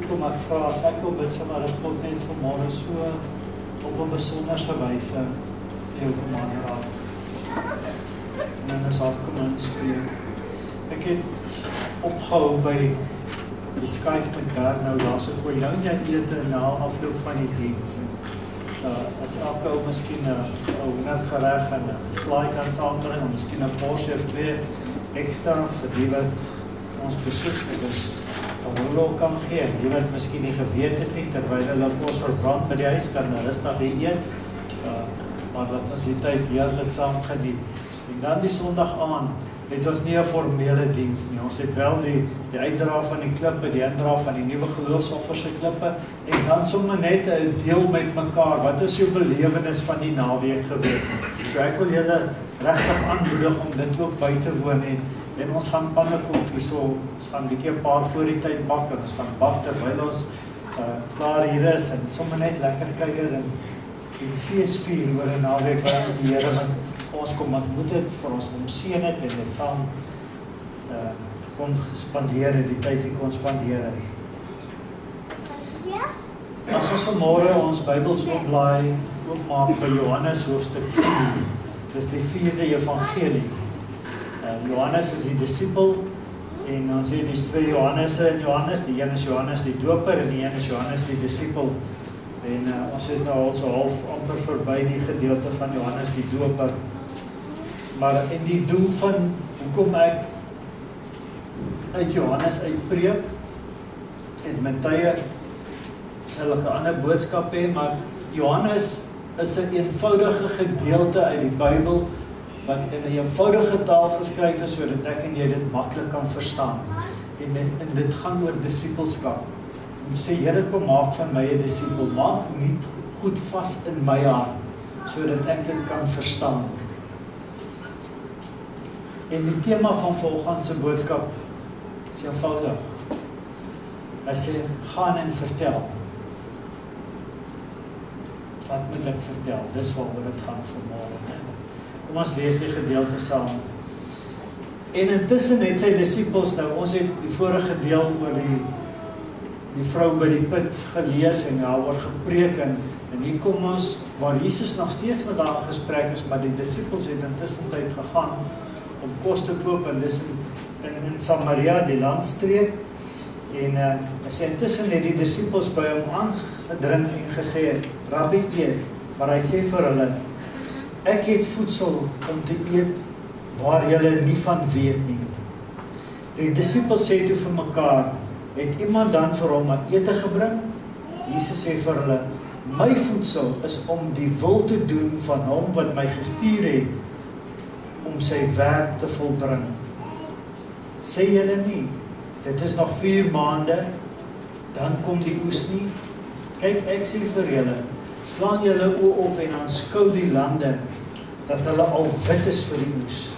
kom ek vra, as ek wil bid, maar dat God net vanmorgen so op 'n besonderse wyse vir jou kom aanraak. En in ons hart kom inspreek. Ek het opgehou by die Skype met Gaan nou laas ek oor nou net ete na afloop van die diens. As elke ou miskien 'n hoendergereg en 'n slaai kan saambring, en miskien 'n porsie of 2 ekstra vir die wat ons besoek het, dus van hoe kan gee, die wat miskien nie geweet het nie, terwyl hulle kos verbrand by die huis kan rustig eet, maar dat ons die tyd heerlik saam geniet. En dan die Sondag aan, het ons nie 'n formele diens nie, ons het wel die uitdra van die klippe, die indra van die nuwe geloofsoffers se klippe, en dan sommer net 'n deel met mekaar, wat is jou belewenis van die naweek gewees? So ek wil julle regtig aanmoedig om dit ook by te woon, en ons gaan pannekop hierso, ons gaan 'n bietjie 'n paar voor die tyd bak, en ons gaan bak terwyl ons klaar hier is, en sommer net lekker kuier en fees vier oor 'n naweek wat die Here met ons kom ontmoet het, vir ons omseën het, en dit saam kon spandeer het, die tyd kon spandeer het. As ons vanmôre ons Bybels oopmaak by Johannes hoofstuk 4, dis die 4de evangelie. Johannes is die disipel, en ons weet dis 2 Johannesse in Johannes, die een is Johannes die doper, en die een is Johannes die disipel. En ons het nou al so half amper verby die gedeelte van Johannes die doper. Maar in die doel van hoekom ek uit Johannes uitpreek, en met tye sal ek 'n ander boodskap hê, maar Johannes is 'n eenvoudige gedeelte uit die Bybel, wat in 'n eenvoudige taal geskryf is, sodat ek en jy dit maklik kan verstaan. En dit gaan oor disipelskap. En sê, Here, kom maak van my 'n disipel, maak nie goed vas in my hart, sodat ek dit kan verstaan. En die tema van volgende se boodskap is eenvoudig. Hy sê, gaan en vertel. Wat moet ek vertel? Dis waaroor dit gaan vanmôre. Kom ons lees die gedeelte saam. En intussen het sy disippels, nou ons het die vorige deel oor die vrou by die put gelees en daaroor gepreek, en hier kom ons waar Jesus nog steeds met haar gesprek is, maar die disippels het intussen tyd gegaan om kos te koop, en dis in Samaria, die landstreek, en hy sê intussen het die disippels by hom aangedring en gesê, Rabbi, eet, maar hy sê vir hulle, ek het voedsel om te eet waar julle nie van weet nie. Die disippels sê toe vir mekaar, het iemand dan vir hom wat ete gebring? Jesus sê vir hulle, my voedsel is om die wil te doen van hom wat my gestuur het, om sy werk te volbring. Sê julle nie, dit is nog 4 maande, dan kom die oes nie? Kyk, ek sê vir julle, slaan julle oë op en aanskou die lande, dat hulle al wit is vir die oes.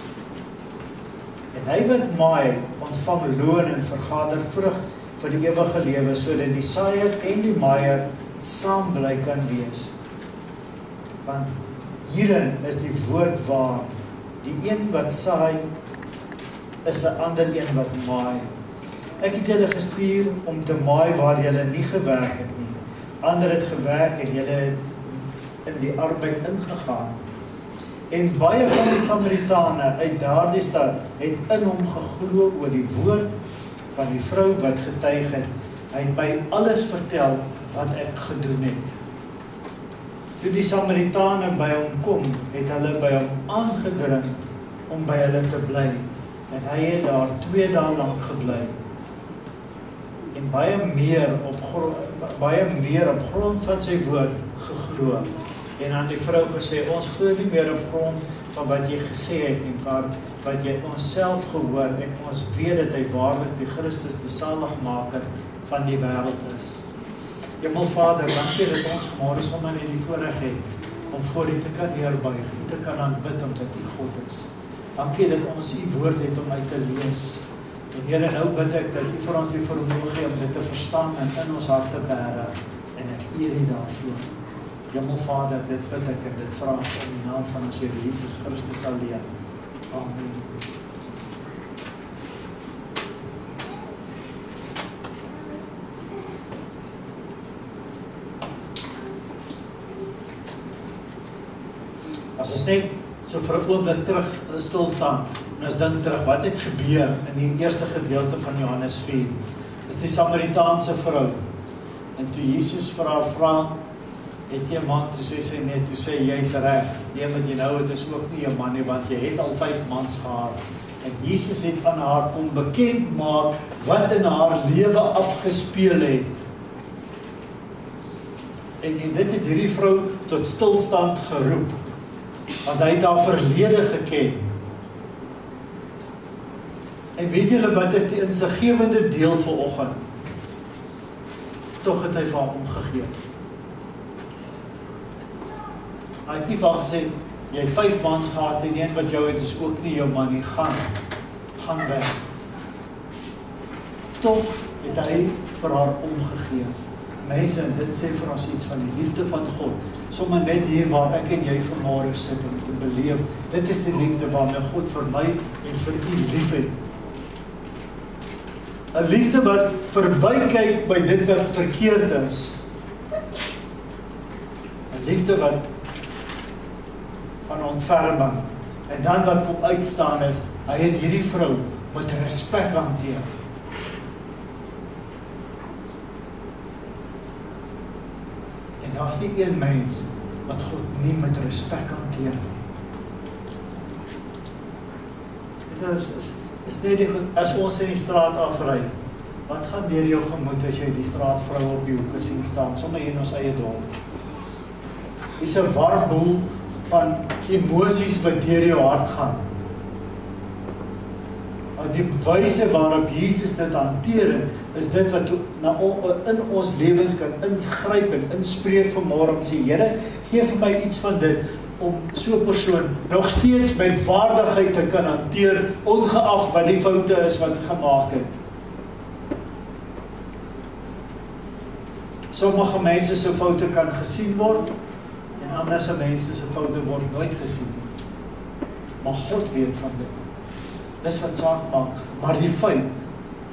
En hy wat maai, ontvang loon en vergader vrug vir die ewige lewe, sodat die saaier en die maaier saam bly kan wees. Want hierin is die woord waar, die een wat saai, is 'n ander een wat maai. Ek het julle gestuur om te maai waar julle nie gewerk het nie. Ander het gewerk en julle het in die arbeid ingegaan. En baie van die Samaritane uit daardie stad het in hom geglo oor die woord van die vrou wat getuig het. Hy het my alles vertel wat ek gedoen het. Toe die Samaritane by hom kom, het hulle by hom aangedring om by hulle te bly. En hy het daar 2 dae lank gebly. En baie meer op grond van sy woord geglo. En aan die vrou gesê, ons glo nie meer op grond van wat jy gesê het nie, maar wat jy onsself gehoor, en ons weet dat hy waarlik die Christus, die saligmaker van die wêreld is. Hemelvader, dankie dat ons môre sommer in die voorreg het om voor U te kan neerbuig, U te kan aanbid omdat U God is. Dankie dat ons U woord het om uit te lees. En Here, nou bid ek dat U vir ons die vermoë gee om dit te verstaan en in ons harte bære, en ek eer U daarvoor. Hemelvader, dit bid ek en dit vra ek in die naam van ons Here Jesus Christus alleen. Amen. As ons net so vir 'n oomblik terug stil staan, en ons dink terug, wat het gebeur in die eerste gedeelte van Johannes 4? Dis die Samaritaanse vrou. En toe Jesus vir haar vra, het jy 'n man? Toe sê sy net, toe sê jy's reg. Nee, wat jy nou het is ook nie 'n man nie, want jy het al 5 mans gehad. En Jesus het aan haar kom bekend maak wat in haar lewe afgespeel het. En dit het hierdie vrou tot stilstand geroep, want hy het haar verlede geken. En weet julle wat is die insiggewende deel vanoggend? Tog het hy vir haar omgegee. Hy het nie van gesê, jy het 5 mans gehad en een wat jou het is ook nie jou man nie, gaan weg. Tog het hy vir haar omgegee. Mense, en dit sê vir ons iets van die liefde van God. Sommige net hier waar ek en jy vanmôre sit om te beleef, dit is die liefde waarmee God vir my en vir u lief het. 'n liefde wat verbykyk by dit wat verkeerd is. 'n liefde wat van ontferming. En dan wat kom uitstaan is, hy het hierdie vrou met respek hanteer. En daar is nie een mens wat God nie met respek hanteer. En is net die, as ons in die straat afry, wat gaan deur jou gemoed as jy die straatvrou op die hoeke sien staan, sommer in ons eie dorp? Dis 'n warboel van emosies wat deur jou hart gaan. En die wyse waarop Jesus dit hanteer het, is dit wat in ons lewens kan ingryp en inspreek vanmôre om sê, Here, gee vir my iets van dit, om so 'n persoon nog steeds met waardigheid te kan hanteer, ongeag wat die foute is wat gemaak het. Sommige mense se foute kan gesien word, en ander mense se foute word nooit gesien. Maar God weet van dit. Dis wat saak maak. Maar die feit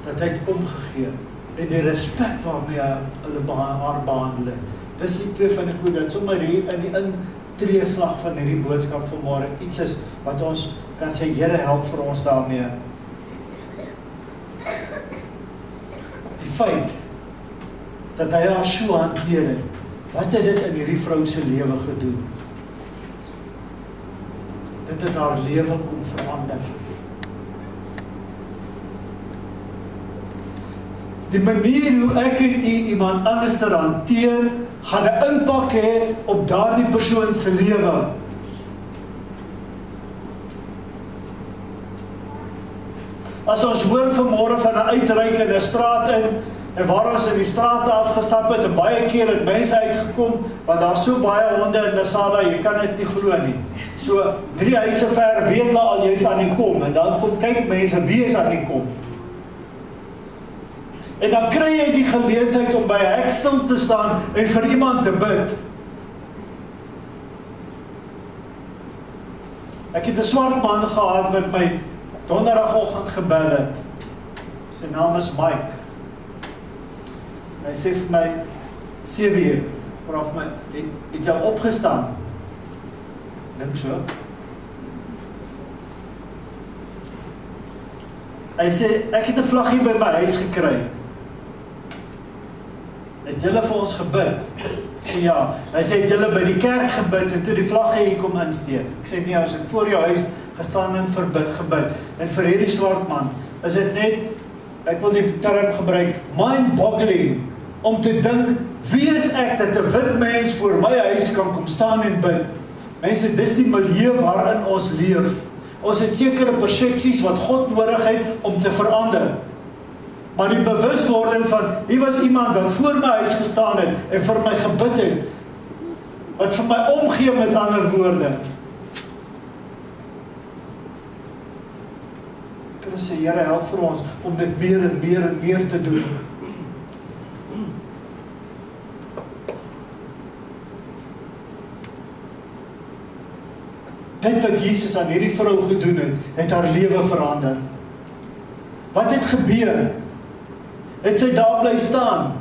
dat hy het omgegee en die respek waarmee hulle haar behandel het. Dis die twee van die goed dat sommer hier in die intreeslag van hierdie boodskap vanmôre iets is wat ons kan sê, Here, help vir ons daarmee. Die feit dat hy haar so hanteer het, wat het dit in hierdie vrou se lewe gedoen? Dit het haar lewe kom verander. Die manier hoe ek en iemand anders te hanteer, gaan 'n impak hê op daardie persoon se lewe. As ons hoor vanmôre van 'n uitreik in 'n straat in, en waar ons in die strate afgestap het, en baie keer het mense uitgekom, want daar so baie honde in Masada, jy kan dit nie glo nie. So 3 huise ver weet hulle al jy's aan die kom, en dan kom kyk mense wie is aan die kom. En dan kry jy die geleentheid om by 'n hek stil te staan en vir iemand te bid. Ek het 'n swart man gehad wat my donderdagoggend gebel het. Sy naam is Mike. Hy sê vir my, 7 uur, vraag my, het jy opgestaan? Dink so. Hy sê, ek het 'n vlaggie by my huis gekry. Het julle vir ons gebid? Ek sê ja. Hy sê, het julle by die kerk gebid en toe die vlaggie hier kom insteek? Ek sê nee, ons het voor jou huis gestaan en gebid. En vir hierdie swart man, is dit net, ek wil die term gebruik, mind-boggling, om te dink, wie is ek dat 'n wit mens voor my huis kan kom staan en bid? Mense, dis die milieu waarin ons leef. Ons het sekere persepsies wat God nodig het om te verander. Maar die bewuswording van, hier was iemand wat voor my huis gestaan het en vir my gebid het, wat vir my omgee met ander woorde. Ek kan sê, Here, help vir ons om dit meer en meer en meer te doen. Dit wat Jesus aan hierdie vrou gedoen het, het haar lewe verander. Wat het gebeur? Het sy daar bly staan?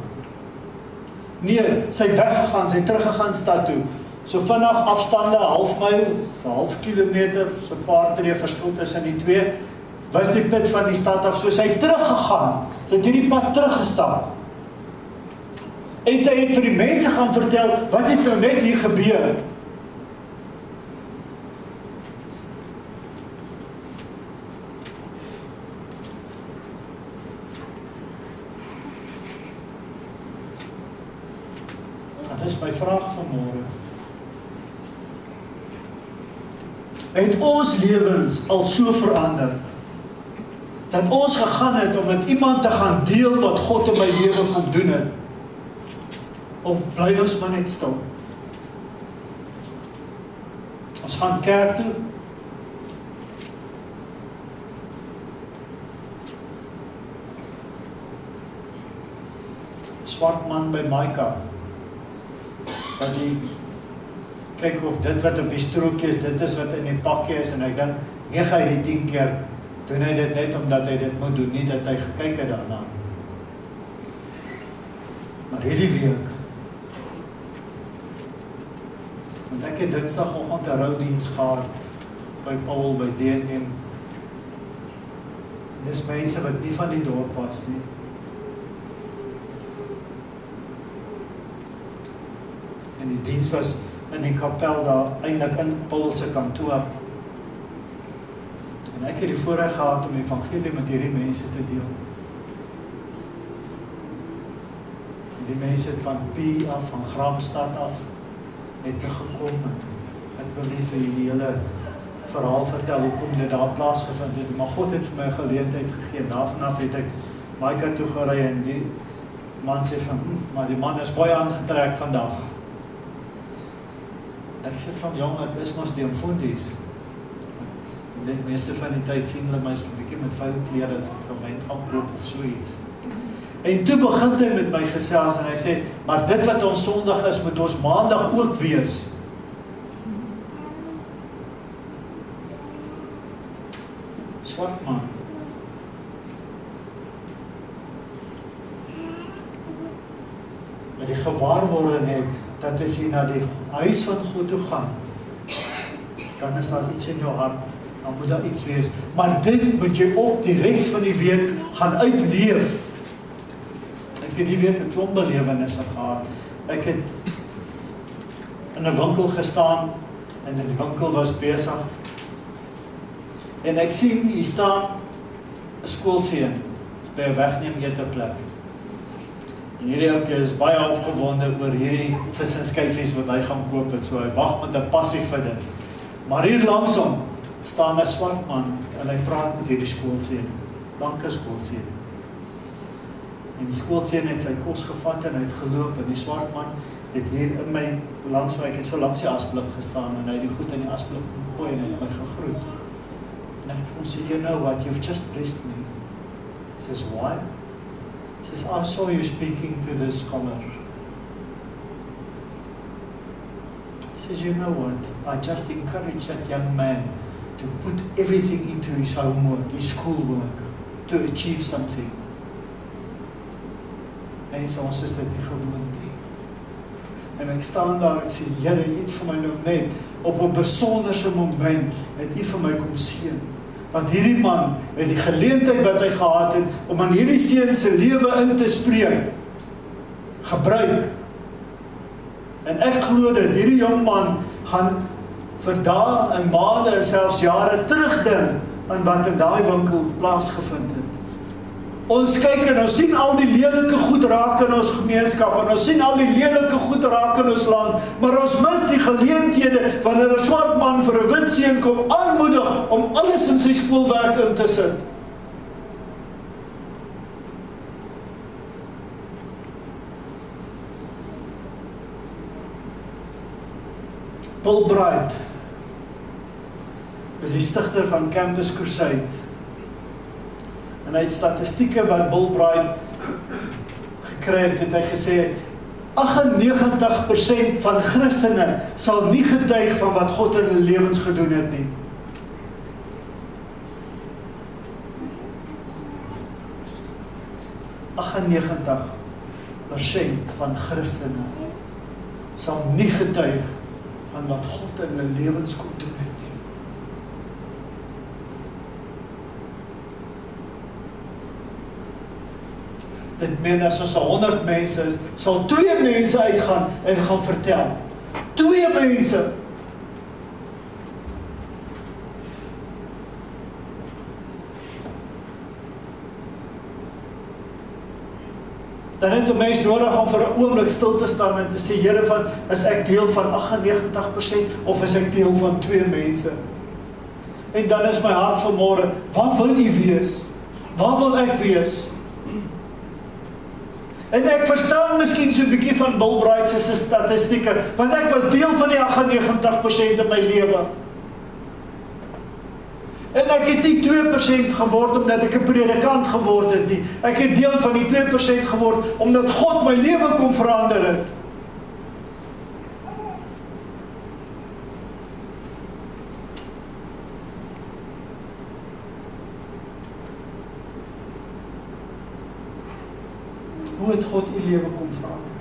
Nee, sy het weggegaan, sy het teruggegaan stad toe. So vinnig afstande, halfmyl, vir half kilometer, so 'n paar tree verskil tussen die twee, was die put van die stad af, so sy het teruggegaan, sy het hierdie pad teruggestap. En sy het vir die mense gaan vertel, wat het nou net hier gebeur? Dit is my vraag vanmôre. Het ons lewens al so verander, dat ons gegaan het om met iemand te gaan deel wat God in my lewe kom doen het? Of bly ons maar net stil? Ons gaan kerk toe. Swart man by Maika, dat die kyk of dit wat op die strokie is, dit is wat in die pakkie is, en ek dink, 9 uit die 10 keer doen hy dit net omdat hy dit moet doen, nie dat hy gekyk het daarna. Maar hierdie week, want ek het Dinsdagoggend 'n roudiens gehad by Paul, by DNM. Dis mense wat nie van die dorp was nie. En die diens was in die kapel daar, eintlik in Paul se kantoor. En ek het die voorreg gehad om die evangelie met hierdie mense te deel. En die mense het van P af, van Gramstad af, het gekom. Ek wil nie vir die hele verhaal vertel hoekom dit daar plaasgevind het, maar God het vir my 'n geleentheid gegee. Daarvanaf het ek Maika toe gery en die man sê van, maar die man is baie aangetrek vandag. Ek sê van, jong, ek is mos die omfondies. Die meeste van die tyd sien hulle my so 'n bietjie met vuil klere, as ek sal my gaan koop of so iets. En toe begin hy met my gesels en hy sê, maar dit wat ons Sondag is, moet ons Maandag ook wees. Swart man. Maar die gewaarwording het, dat as jy na die huis van God toe gaan, dan is daar iets in jou hart, dan moet daar iets wees. Maar dit moet jy ook die res van die week gaan uitleef. Ek het die week 'n klomp belewennisse gehad. Ek het in 'n winkel gestaan, en die winkel was besig. En ek sien, hier staan 'n skoolseun, by 'n wegneem eteplek. En hierdie ouetjie is baie opgewonde oor hierdie vis en skyfies wat hy gaan koop het, so hy wag met 'n passie vir dit. Maar hier langs hom staan 'n swart man, en hy praat met hierdie skoolseun, blanke skoolseun. En die skoolseun het sy kos gevat en hy het geloop, en die swart man het hier in my, langs my, ek het so langs die asblik gestaan, en hy het die goed in die asblik gegooi en het my gegroet. En ek het hom sê, you know what, you've just blessed me. He says, why? He says, I saw you speaking to this scholar. He says, you know what, I just encourage that young man to put everything into his homework, his schoolwork, to achieve something. En hy sê, ons is dit nie gewoon nie. En ek staan daar, ek sê, Here, U het vir my nou net, op 'n besonderse moment, het U vir my kom seën. Want hierdie man, het die geleentheid wat hy gehad het, om aan hierdie seun se lewe in te spreek, gebruik. En ek glo dat hierdie jong man, gaan vir dae en maande en selfs jare terugdink, aan wat in daai winkel plaasgevind het. Ons kyk en ons sien al die lelike goed raak in ons gemeenskap, en ons sien al die lelike goed raak in ons land, maar ons mis die geleenthede, wanneer 'n swart man vir 'n wit seun kom aanmoedig, om alles in sy skoolwerk in te sit. Boodskap is die stigter van Campus Crusade. En hy het statistieke wat Boodskap gekry het, het hy gesê, 98% van Christene sal nie getuig van wat God in hulle lewens gedoen het nie. % van Christene sal nie getuig van wat God in hulle lewens kom doen het nie. Dit meen as ons 100 mense is, sal 2 mense uitgaan en gaan vertel. 2 mense. Dan het 'n mens nodig om vir 'n oomblik stil te staan en te sê, Here, is ek deel van 98% of is ek deel van 2 mense? En dan is my hart vanmôre, waar wil U wees? Waar wil ek wees? En ek verstaan miskien so 'n bietjie van Bill Bright se statistieke, want ek was deel van die 98% in my lewe. En ek het nie 2% geword omdat ek 'n predikant geword het nie. Ek het deel van die 2% geword omdat God my lewe kom verander het. Hoe het God u lewe kom verander?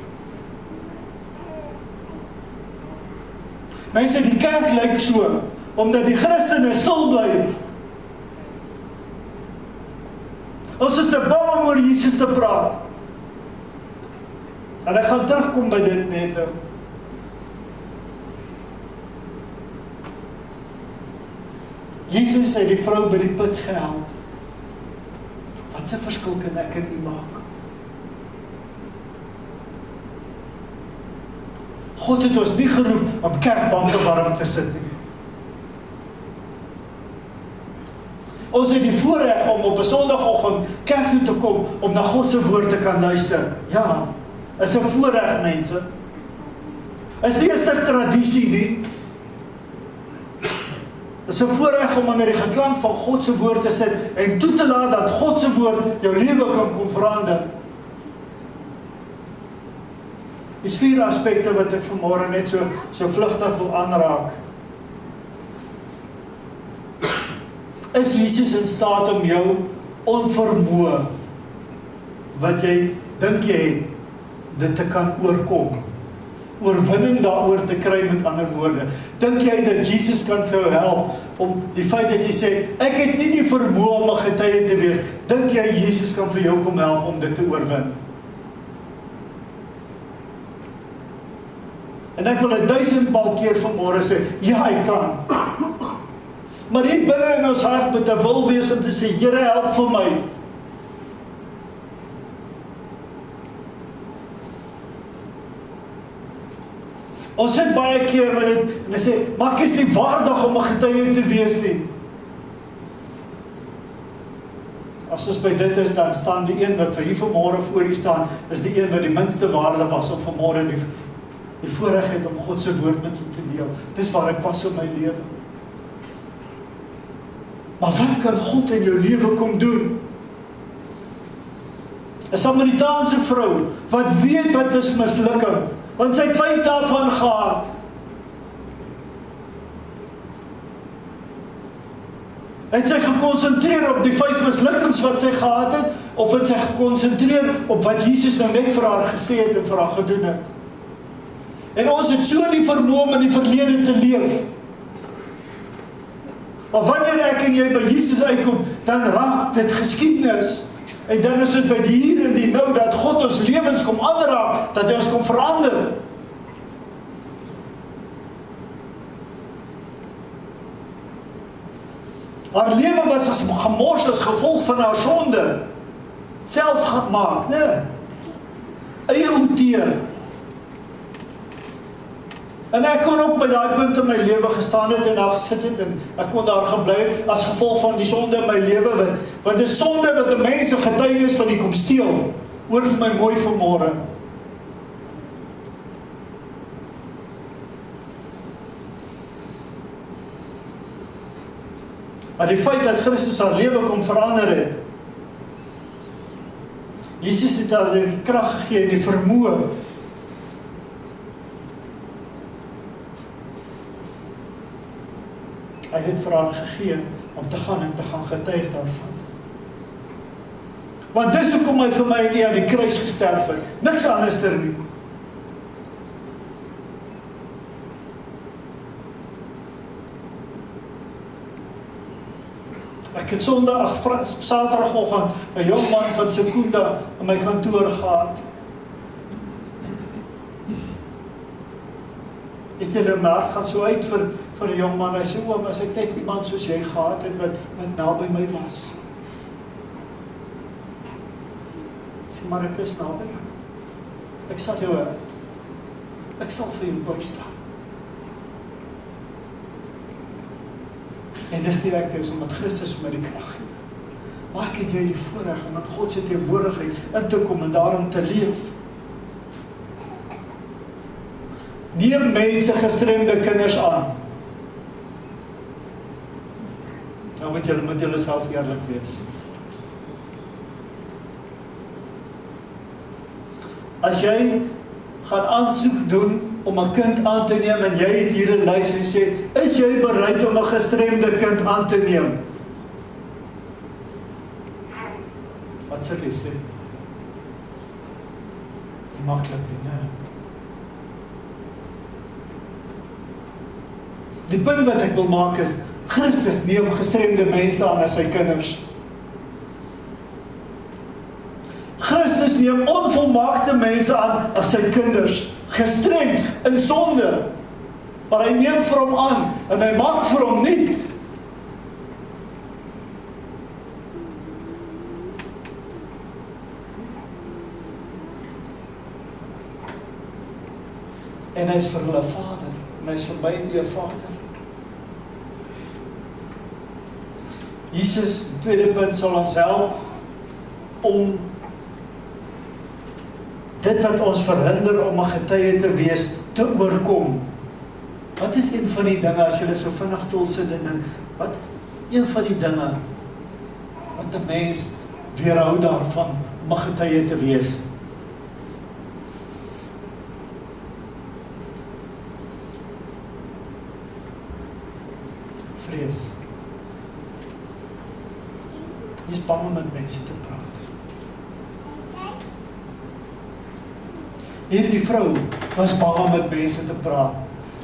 Mense, die kerk lyk so, omdat die Christene stil bly. Ons is te bang om oor Jesus te praat. En ek gaan terugkom by dit net. Jesus het die vrou by die put gehelp. Wat 'n verskil kan ek en u maak? God het ons nie geroep om kerkbanke warm te sit nie. Ons het die voorreg om op 'n Sondagoggend kerk toe te kom om na God se woord te kan luister. Ja, is 'n voorreg, mense. Is nie 'n stuk tradisie nie. Is 'n voorreg om onder die geklank van God se woord te sit en toe te laat dat God se woord jou lewe kan kom verander. Dis 4 aspekte wat ek vanmôre net so vlugtig wil aanraak. Is Jesus in staat om jou onvermoë wat jy dink jy het, dit te kan oorkom? Oorwinning daaroor te kry, met ander woorde. Dink jy dat Jesus kan vir jou help om die feit dat jy sê, ek het nie die vermoë om 'n getuie te wees, dink jy Jesus kan vir jou kom help om dit te oorwin? En ek wil 1000 keer vanmôre sê, ja, hy kan. Maar hier binne in ons hart moet 'n wil wees om te sê, Here, help vir my. Ons sit baie keer met dit, en ons sê, maar ek is nie waardig om 'n getuie te wees nie. As ons by dit is, dan staan die een wat vir hier vanmôre voor u staan, is die een wat die minste waarde was om vanmôre die voorreg het om God se woord met u te deel. Dis waar ek was in my lewe. Maar wat kan God in jou lewe kom doen? 'n Samaritaanse vrou, wat weet wat was mislukking, want sy het 5 daarvan gehad. Het sy gekonsentreer op die 5 mislukkings wat sy gehad het, of het sy gekonsentreer op wat Jesus nou net vir haar gesê het en vir haar gedoen het? En ons het so die vermoë om in die verlede te leef. Maar wanneer ek en jy by Jesus uitkom, dan raak dit geskiedenis. En dan is dit by die hier en die nou, dat God ons lewens kom aanraak, dat hy ons kom verander. Haar lewe was gemors as gevolg van haar sonde. Self gemaak, né? Eie outeer. En ek kon ook by daai punt in my lewe gestaan het en daar gesit het en ek kon daar gebly as gevolg van die sonde in my lewe, want die sonde wat die mense getuienis van die kom steel, oor vir my mooi vanmôre. Maar die feit dat Christus haar lewe kom verander het, Jesus het haar die krag gegee en die vermoë. Hy het vir haar gegee om te gaan en te gaan getuig daarvan. Want dis hoekom hy vir my en u aan die kruis gesterf het. Niks anderster nie. Ek het Saterdagoggend 'n jong man van Sekunda in my kantoor gehad. Ek het my hart gaan so uit vir 'n jong man. Hy sê, oom, as ek net iemand soos jy gehad het wat naby my was. Ek sê, maar ek is naby jou. Ek sal jou help. Ek sal vir jou bystaan. En dis nie ek is omdat Christus vir my die krag gee. Maar ek het jy die voorreg om met God se teenwoordigheid in te kom en daarom te leef. Neem mense gestremde kinders aan. Nou moet julle met julle self eerlik wees. As jy gaan aansoek doen om 'n kind aan te neem en jy het hier 'n lys en sê, is jy bereid om 'n gestremde kind aan te neem? Wat sal jy sê? Nie maklik nie, né? Die punt wat ek wil maak is, Christus neem gestremde mense aan as sy kinders. Christus neem onvolmaakte mense aan as sy kinders, gestremd in sonde, maar hy neem vir hom aan, en hy maak vir hom nuut. En hy is vir hulle Vader, en hy is vir my en jou Vader. Jesus, die tweede punt, sal ons help om dit wat ons verhinder om 'n getuie te wees, te oorkom. Wat is een van die dinge, as julle so vinnig stil sit en dink, wat is een van die dinge wat 'n mens weerhou daarvan om 'n getuie te wees? Vrees. Jy is bang om met mense te praat. Hierdie vrou was bang om met mense te praat.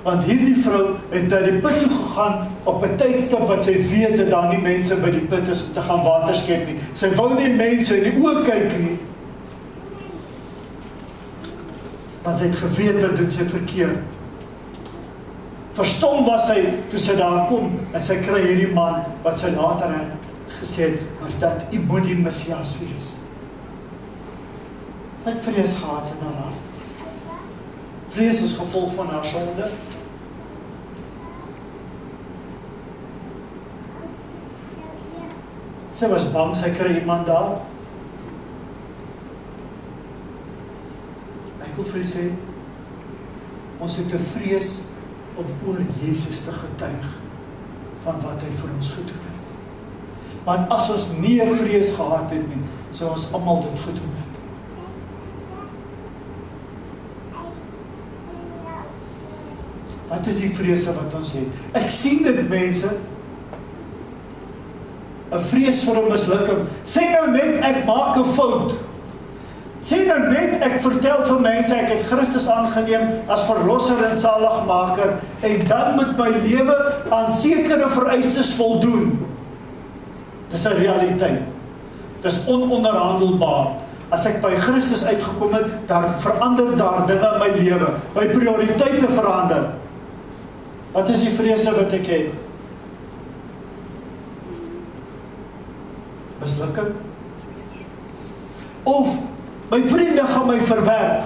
Want hierdie vrou het na die put toe gegaan op 'n tydstip wat sy weet dat daar nie mense by die put is om te gaan water skep nie. Sy wou nie mense in die oë kyk nie. Want sy het geweet wat doen sy verkeerd. Verstom was sy toe sy daar kom en sy kry hierdie man wat sy later gesê het, maar dat u moet die Messias wees. Sy het vrees gehad in haar hart. Vrees is gevolg van haar sonde. Sy was bang, sy kry iemand daar. Ek wil vir u sê, ons het 'n vrees om oor Jesus te getuig van wat hy vir ons gedoen het. Want as ons nie 'n vrees gehad het nie, sou ons almal dit gedoen het. Wat is die vrese wat ons het? Ek sien dit, mense. 'n vrees vir 'n mislukking. Sê nou net ek maak 'n fout. Sê nou net ek vertel vir mense ek het Christus aangeneem as verlosser en saligmaker en dan moet my lewe aan sekere vereistes voldoen. Dis 'n realiteit. Dis ononderhandelbaar. As ek by Christus uitgekom het, daar verander daar dinge in my lewe. My prioriteite verander. Wat is die vrese wat ek het? Mislukking? Of my vriende gaan my verwerp?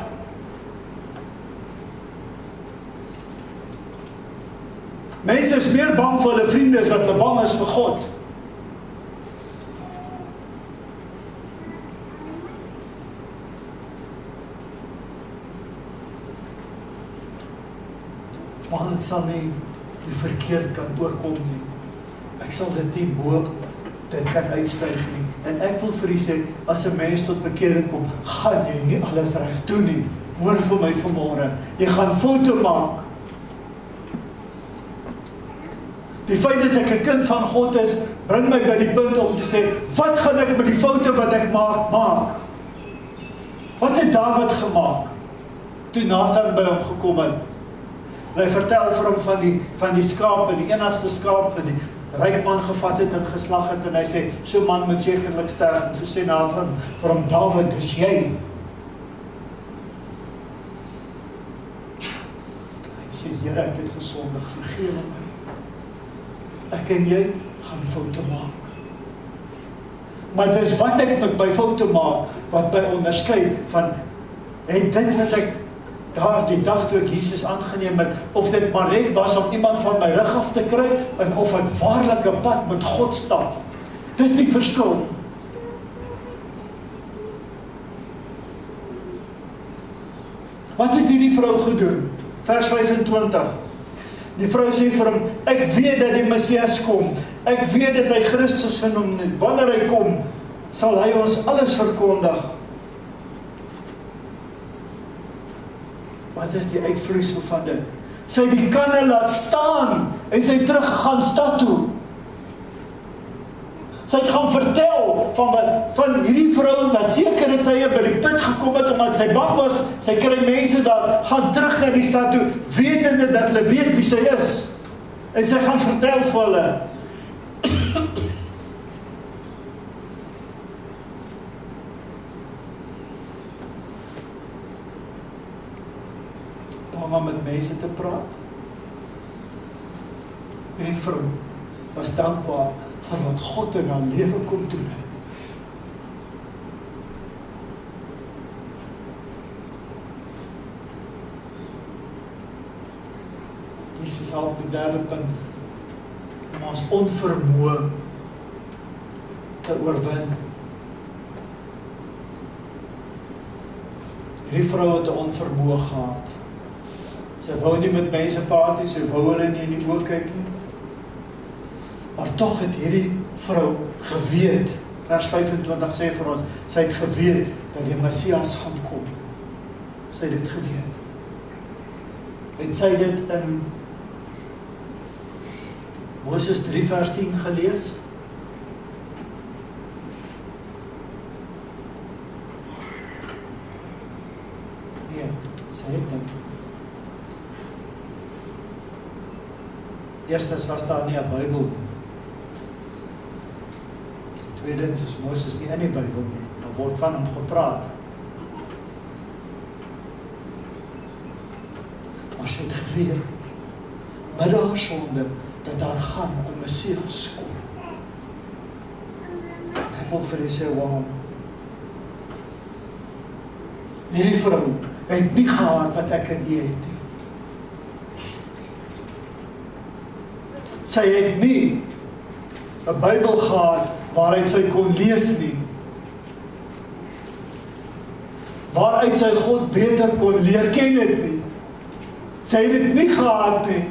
Mense is meer bang vir hulle vriende as wat hulle bang is vir God. Maar ek sal nie die verkeerd kan oorkom nie. Ek sal dit nie bo dit kan uitstyg nie. En ek wil vir u sê, as 'n mens tot bekering kom, gaan jy nie alles reg doen nie. Hoor vir my vanmôre, jy gaan foute maak. Die feit dat ek 'n kind van God is, bring my by die punt om te sê, wat gaan ek met die foute wat ek maak? Wat het Dawid gemaak toe Nathan by hom gekom het? En hy vertel vir hom van die skaap, die enigste skaap, ryk man gevat het en geslag het, en hy sê, so man moet sekerlik sterf, en so sê Nathan vir hom, Dawid, dis jy. Hy sê, Here, ek het gesondig, vergewe my. Ek en jy gaan foute maak. Maar dis wat ek met my foute maak, wat my onderskei van, en dit wat ek daar die dag toe ek Jesus aangeneem het, of dit maar net was om iemand van my rug af te kry, en of ek waarlik 'n pad met God stap. Dis die verskil. Wat het hierdie vrou gedoen? Vers 25. Die vrou sê vir hom, ek weet dat die Messias kom, ek weet dat hy Christus genoem het, wanneer hy kom, sal hy ons alles verkondig. Wat is die uitvloeisel van dit? Sy het die kanne laat staan, en sy het teruggegaan stad toe. Sy het gaan vertel van hierdie vrou wat sekere tye by die put gekom het, omdat sy bang was, sy kry mense daar, gaan terug na die stad toe, wetende dat hulle weet wie sy is. En sy gaan vertel vir hulle. Om met mense te praat. Hierdie vrou was dankbaar vir wat God in haar lewe kom doen het. Jesus help die derde punt om ons onvermoë te oorwin. Hierdie vrou het 'n onvermoë gehad. Sy wou nie met mense praat nie, sy wou hulle nie in die oë kyk nie. Maar tog het hierdie vrou geweet, vers 25 sê vir ons, sy het geweet dat die Messias gaan kom. Sy het dit geweet. En sy het dit in Moses 3 vers 10 gelees. Nee, sy het dit. Eerstens was daar nie 'n Bybel nie. Tweedens is Moses nie in die Bybel nie. Daar word van hom gepraat. Maar sy het geweet, met haar sonde, dat daar gaan 'n Messias kom. Ek wil vir u sê, waarom? Hierdie vrou het nie gehad wat ek en jy het nie. Sy het nie 'n Bybel gehad waaruit sy kon lees nie. Waaruit sy God beter kon leer ken het nie. Sy het dit nie gehad nie.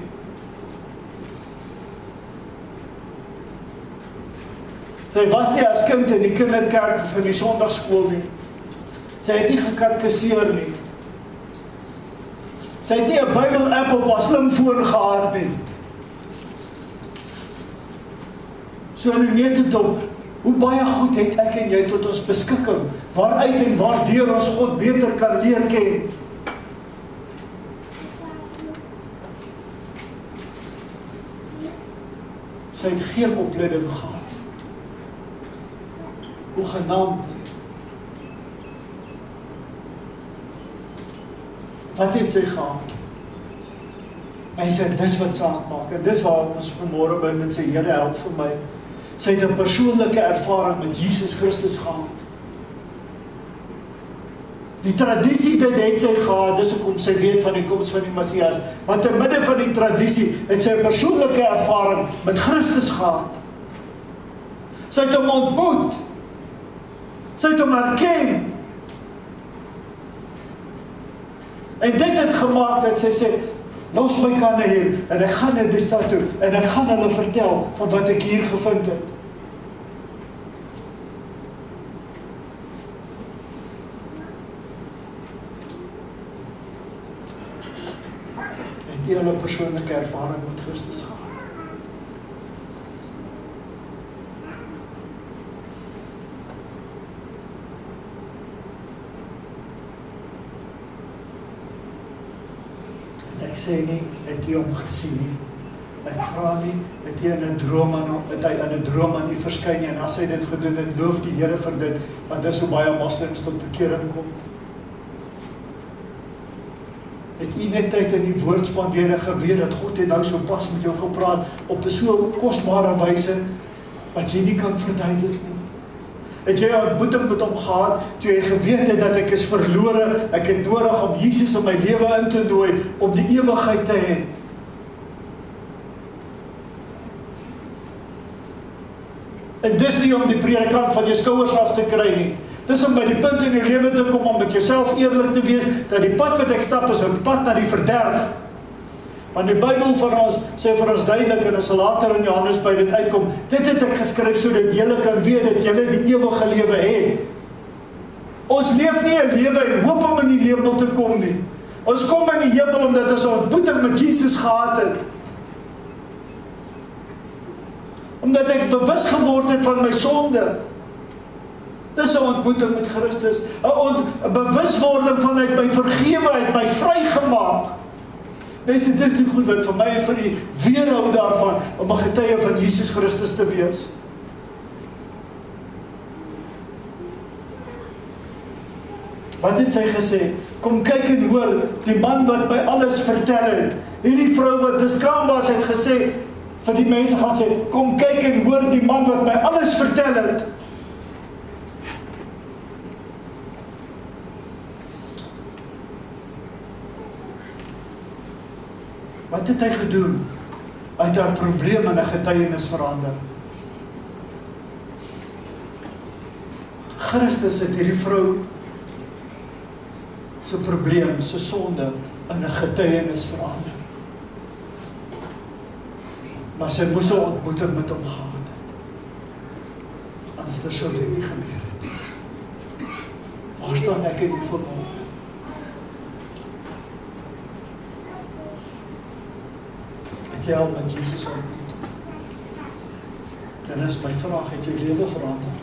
Sy was nie as kind in die kinderkerk of in die Sondagskool nie. Sy het nie gekatkeseer nie. Sy het nie 'n Bybel-app op haar slimfoon gehad nie. So net dit op, hoe baie goed het ek en jy tot ons beskikking, waaruit en waardeur ons God beter kan leer ken. Sy het geen opleiding gehad. Hoegenaamd nie. Wat het sy gehad? Hy sê, dis wat saak maak, en dis waar ons vanmôre by met sy Here help vir my. Sy het 'n persoonlike ervaring met Jesus Christus gehad. Die tradisie dit het sy gehad, dis hoekom sy weet van die koms van die Messias, want te midde van die tradisie het sy 'n persoonlike ervaring met Christus gehad. Sy het hom ontmoet. Sy het hom herken. En dit het gemaak dat sy sê, los my kanne hier, en ek gaan in die stad toe, en ek gaan hulle vertel van wat ek hier gevind het. En die hulle persoonlike ervaring met Christus gehad. Ek sê nie, het jy hom gesien nie, Ek vra nie, het hy in 'n droom aan u verskyn nie, en as hy dit gedoen het, loof die Here vir dit, want dis hoe baie moslems tot bekering kom. Het u net tyd in die woord spandeer en geweet dat God het nou so pas met jou gepraat op 'n so kosbare wyse wat jy nie kan verduidelik nie. Het jy 'n ontmoeting met hom gehad toe jy geweet het dat ek is verlore, ek het nodig om Jesus in my lewe in te nooi om die ewigheid te hê. En dis nie om die predikant van jou skouers af te kry nie. Dis om by die punt in jou lewe te kom om met jouself eerlik te wees dat die pad wat ek stap is 'n pad na die verderf. Want die Bybel vir ons sê vir ons duidelik, en ons sal later in Johannes by dit uitkom, dit het ek geskryf sodat julle kan weet dat julle die ewige lewe het. Ons leef nie 'n lewe en hoop om in die hemel te kom nie. Ons kom in die hemel omdat ons 'n ontmoeting met Jesus gehad het. Omdat ek bewus geword het van my sonde. Dis 'n ontmoeting met Christus. 'n bewuswording van hy het my vergewe, hy het my vrygemaak. Mense, dit is die goed wat vir my en vir u weerhou daarvan om 'n getuie van Jesus Christus te wees. Wat het sy gesê? Kom kyk en hoor, die man wat my alles vertel het. Hierdie vrou wat beskaam was, het gesê, vir die mense gaan sê, kom kyk en hoor die man wat my alles vertel het. Wat het hy gedoen? Hy het haar probleem in 'n getuienis verander. Christus het hierdie vrou se probleem, se sonde in 'n getuienis verander. Maar sy moes 'n ontmoeting met hom gehad het. Anders sou dit nie gebeur het. Waar staan ek in die verbond? Het jy al met Jesus ontmoet? Dan is my vraag, het jou lewe verander?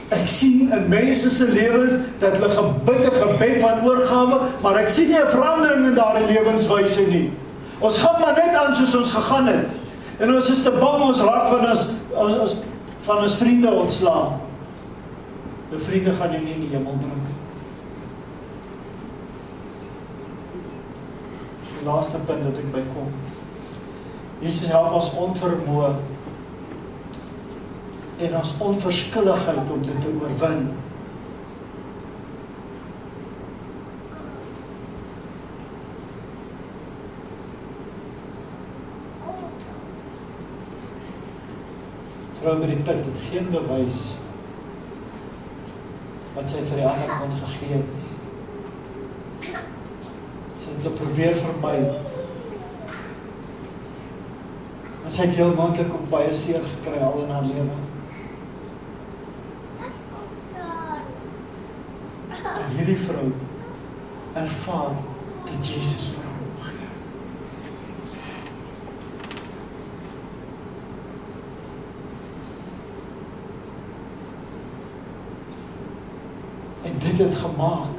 Ek sien in mense se lewens dat hulle gebed van oorgawe, maar ek sien nie 'n verandering in daardie lewenswyse nie. Ons gaan maar net aan soos ons gegaan het. En ons is te bang, ons raak van ons vriende ontslaan. Die vriende gaan jou nie in die hemel bring. Die laaste punt dat ek bykom. Jesus help ons onvermoë en ons onverskilligheid om dit te oorwin. Vrou by die put het geen bewys wat sy vir die ander kon gegee het nie. Sy het hulle probeer vermy. En sy het heel moontlik op baie seer gekry al in haar lewe. En hierdie vrou ervaar dat Jesus vir haar omgee. En dit het gemaak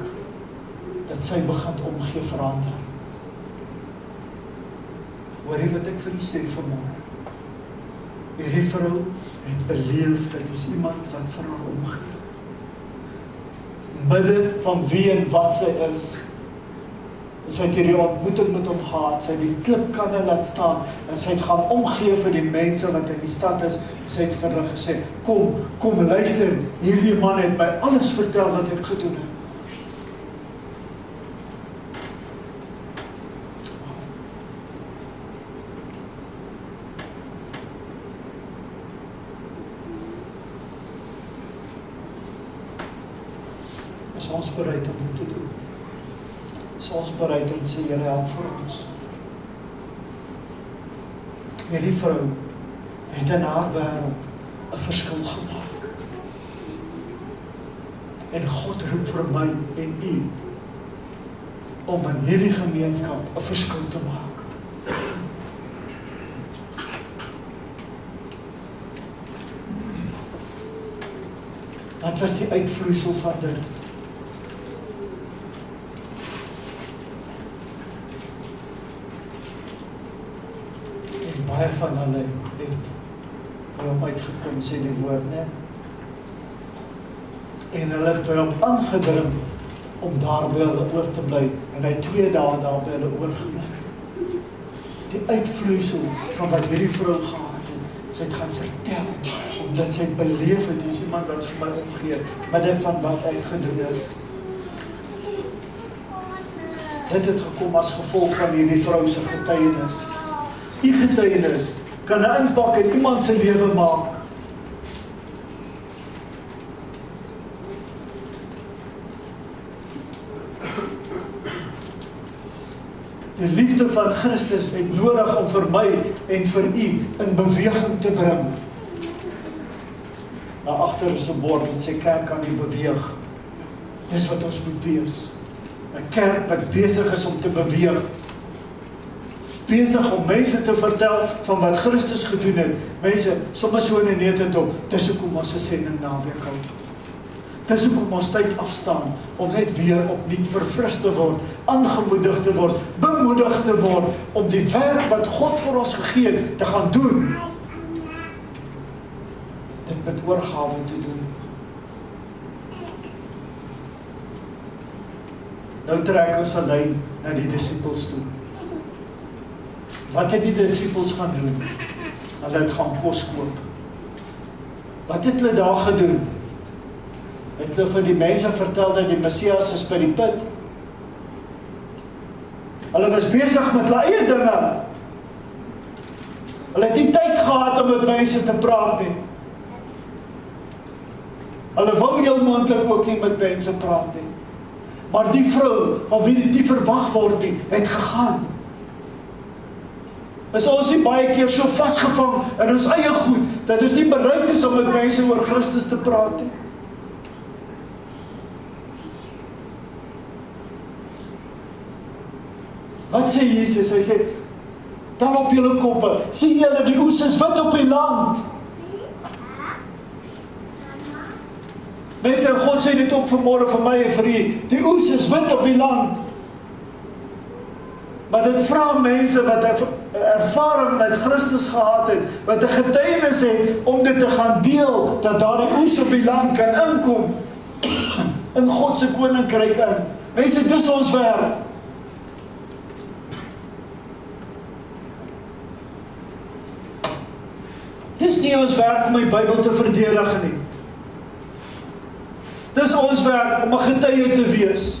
dat sy begin omgee verander. Hoorie wat ek vir u sê vanmôre. Hierdie vrou het beleef dat is iemand wat vir haar omgee. Midde van wie en wat sy is. En sy het hierdie ontmoeting met hom gehad, sy het die klipkanne laat staan, en sy het gaan omgee vir die mense wat in die stad is, sy het vir hulle gesê, kom luister, hierdie man het my alles vertel wat ek gedoen het. Is ons bereid om dit te doen? Is ons bereid om te sê, Here help vir ons? Hierdie vrou het in haar wêreld 'n verskil gemaak. En God roep vir my en u om in hierdie gemeenskap 'n verskil te maak. Wat was die uitvloeisel van dit? baie van hulle het by hom uitgekom, sê die woord, né? En hulle het by hom aangedring om daar by hulle oor te bly, en hy 2 dae daar by hulle oorgebly. Die uitvloeisel van wat hierdie vrou gehad het, sy het gaan vertel, omdat sy het beleef het, dis iemand wat vir my omgee, midde van wat hy gedoen het. Dit het gekom as gevolg van hierdie vrou se getuienis. Die getuienis kan 'n impak in iemand se lewe maak. Die liefde van Christus het nodig om vir my en vir u in beweging te bring. Daar agter is 'n bord wat sê kerk kan nie beweeg. Dis wat ons moet wees. 'n kerk wat besig is om te beweeg. Besig om mense te vertel van wat Christus gedoen het. Mense, sommer so in 'n neete op, dis hoekom ons 'n sending naweek hou. Dis hoekom ons tyd afstaan, om net weer opnuut verfris te word, aangemoedig te word, bemoedig te word, om die werk wat God vir ons gegee het, te gaan doen. Dit met oorgawe te doen. Nou trek ons 'n lyn na die disippels toe. Wat het die disippels gaan doen? Hulle het gaan kos koop. Wat het hulle daar gedoen? Het hulle vir die mense vertel dat die Messias is by die put? Hulle was besig met hulle eie dinge. Hulle het nie tyd gehad om met mense te praat nie. Hulle wou heel moontlik ook nie met mense praat nie. Maar die vrou, van wie dit nie verwag word nie, het gegaan. Is ons nie baie keer so vasgevang in ons eie goed, dat ons nie bereid is om met mense oor Christus te praat nie? Wat sê Jesus? Hy sê, tel op julle koppe, sien julle die oes is wit op die land. Mense, God sê dit ook vanmôre vir my en vir u, die oes is wit op die land. Maar dit vra mense wat 'n ervaring met Christus gehad het, wat 'n getuienis het, om dit te gaan deel, dat daar die oes op die land kan inkom, in God se koninkryk in. Mense, dis ons werk. Dis nie ons werk om my Bybel te verdedig nie. Dis ons werk om 'n getuie te wees.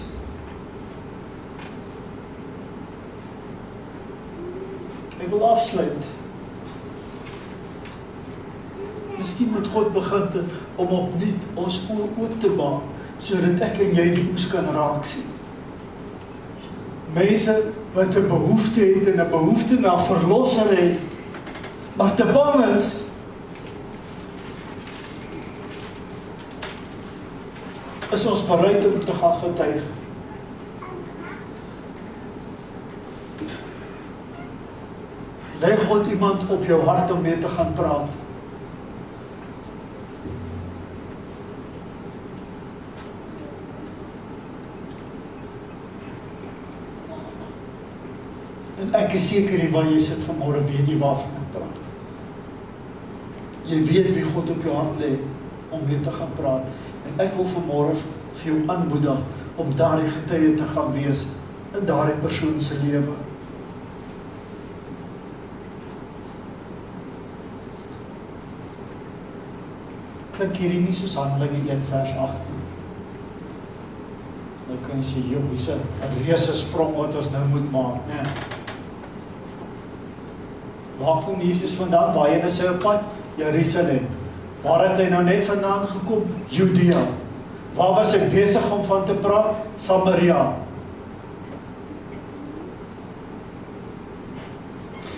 Ek wil afsluit. Miskien moet God begin om opnuut ons oë oop te maak, sodat ek en jy die oes kan raak sien. Mense wat 'n behoefte het en 'n behoefte na verlosser het, maar te bang is. Is ons bereid om te gaan getuig? Lê God iemand op jou hart om mee te gaan praat? En ek is seker nie waar jy sit vanmôre, weet nie waarvan ek praat. Jy weet wie God op jou hart lê om mee te gaan praat. En ek wil vanmôre vir jou aanmoedig om daardie getuie te gaan wees in daardie persoon se lewe. Klink hierdie nie soos Handelinge 1 vers 8 nie. Nou kan jy sê, joh, hier's 'n reuse sprong wat ons nou moet maak, né? Waar kom Jesus vandaan? Waarheen is hy op pad? Jerusalem. Waar het hy nou net vandaan gekom? Judea. Waar was hy besig om van te praat? Samaria.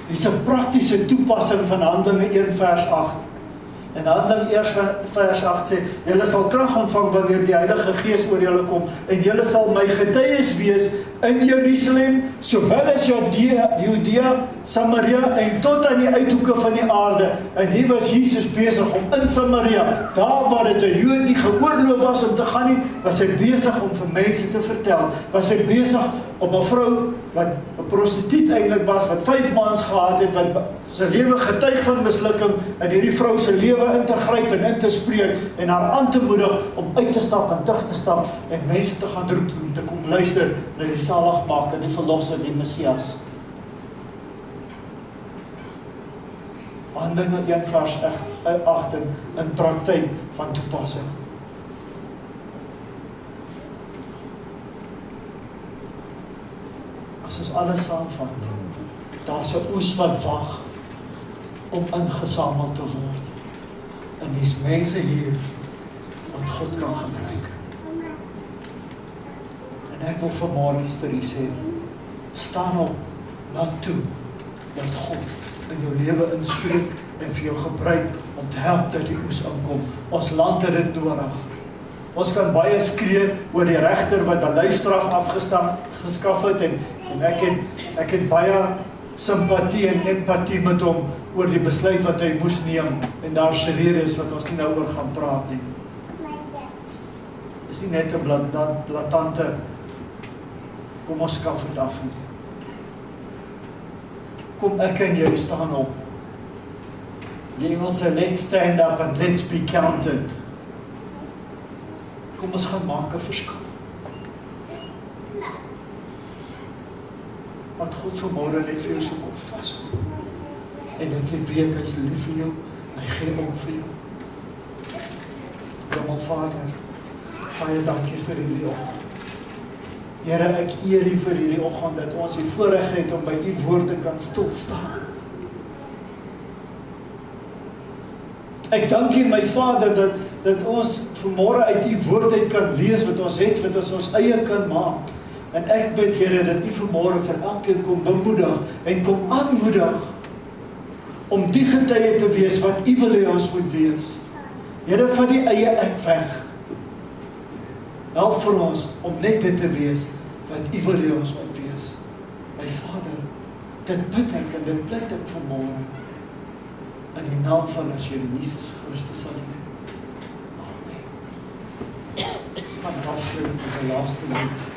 Dit is 'n praktiese toepassing van Handelinge 1 vers 8. En Handelinge 1 vers 8 sê, julle sal krag ontvang wanneer die Heilige Gees oor julle kom, en julle sal my getuies wees in Jerusalem, sowel as Judea, Samaria en tot aan die uithoeke van die aarde. En hier was Jesus besig om in Samaria, daar waar dit 'n Jood nie geoorloof was om te gaan nie, was hy besig om vir mense te vertel. Was hy besig om 'n vrou wat 'n prostituut eintlik was, wat 5 mans gehad het, wat sy lewe getuig van mislukking, en hierdie vrou se lewe in te gryp en in te spreek en haar aan te moedig om uit te stap en terug te stap en mense te gaan roep om te kom luister na die saligmaker, die verlosser, die Messias. Handelinge 1 vers 8 in praktyk van toepassing. As ons alles saamvat, daar's 'n oes wat wag om ingesamel te word. En dis mense hier wat God kan gebruik. En ek wil vanmôre vir u sê, staan op, laat toe dat God in jou lewe inspreek en vir jou gebruik om te help dat die oes inkom. Ons land het dit nodig. Ons kan baie skree oor die regter wat 'n lyfstraf afgeskaf het en ek het baie simpatie en empatie met hom oor die besluit wat hy moes neem en daar's redes wat ons nie nou oor gaan praat nie. Dis nie net 'n blaatante kom ons skaf dit af nie. Kom ek en jy staan op. Die Engelse let's stand up and let's be counted. Kom ons gaan maak 'n verskil. Want God vanmôre net vir jou so kom vas. En dat jy weet hy is lief vir jou, hy gee om vir jou. Vader, baie dankie vir hierdie oggend. Here, ek eer U vir hierdie oggend dat ons die voorreg het om by U woord te kan stil staan. Ek dank U, my Vader, dat ons vanmôre uit U woord uit kan lees wat ons het, wat ons eie kan maak. En ek bid, Here, dat U vanmôre vir elkeen kom bemoedig en kom aanmoedig om die getuie te wees wat U wil hê ons moet wees. Here, van die eie ek weg. Help vir ons om net dit te wees wat U wil hê ons moet wees. My Vader, dit bid ek en dit bid ek vanmôre in die naam van ons Here Jesus Christus alleen. Amen. Ons gaan afsluit met die laaste lied.